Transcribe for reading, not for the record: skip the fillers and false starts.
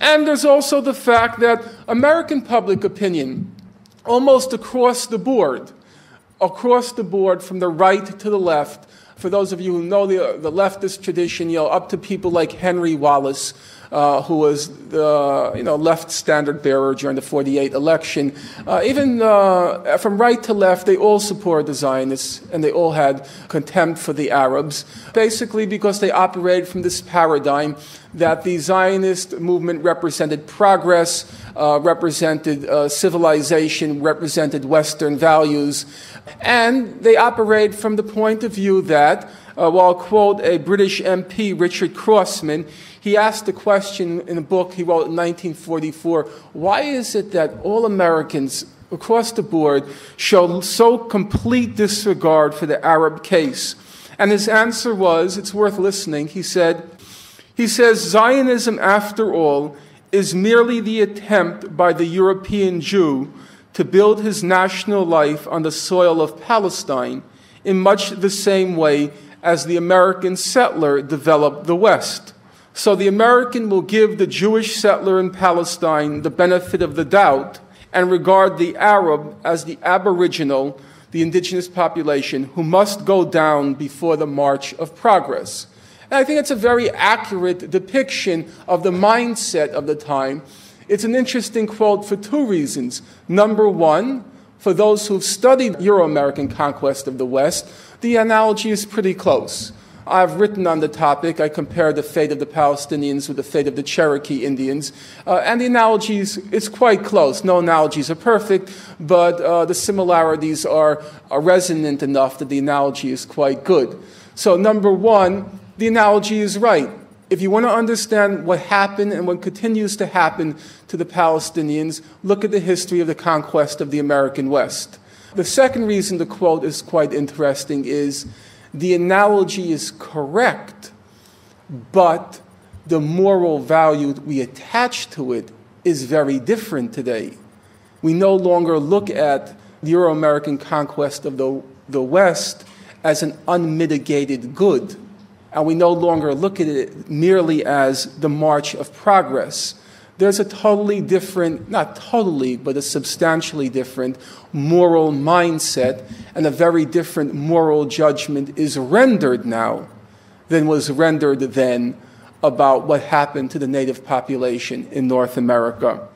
And there's also the fact that American public opinion, almost across the board from the right to the left, for those of you who know the leftist tradition, up to people like Henry Wallace, who was the left standard bearer during the 1948 election. Even from right to left, they all supported the Zionists, and they all had contempt for the Arabs, basically because they operated from this paradigm that the Zionist movement represented progress, represented civilization, represented Western values, and they operate from the point of view that, while, quote, a British MP, Richard Crossman, he asked the question in a book he wrote in 1944, why is it that all Americans across the board show so complete disregard for the Arab case? And his answer was, it's worth listening, he says, Zionism, after all, is merely the attempt by the European Jew to build his national life on the soil of Palestine in much the same way as the American settler developed the West. So the American will give the Jewish settler in Palestine the benefit of the doubt and regard the Arab as the aboriginal, the indigenous population, who must go down before the march of progress. And I think it's a very accurate depiction of the mindset of the time. It's an interesting quote for two reasons. Number one, for those who've studied Euro-American conquest of the West, the analogy is pretty close. I've written on the topic. I compare the fate of the Palestinians with the fate of the Cherokee Indians. And the analogy is quite close. No analogies are perfect, but the similarities are resonant enough that the analogy is quite good. So number one, the analogy is right. If you want to understand what happened and what continues to happen to the Palestinians, look at the history of the conquest of the American West. The second reason the quote is quite interesting is the analogy is correct, but the moral value we attach to it is very different today. We no longer look at the Euro-American conquest of the West as an unmitigated good. And we no longer look at it merely as the march of progress. There's a totally different, not totally, but a substantially different moral mindset, and a very different moral judgment is rendered now than was rendered then about what happened to the native population in North America.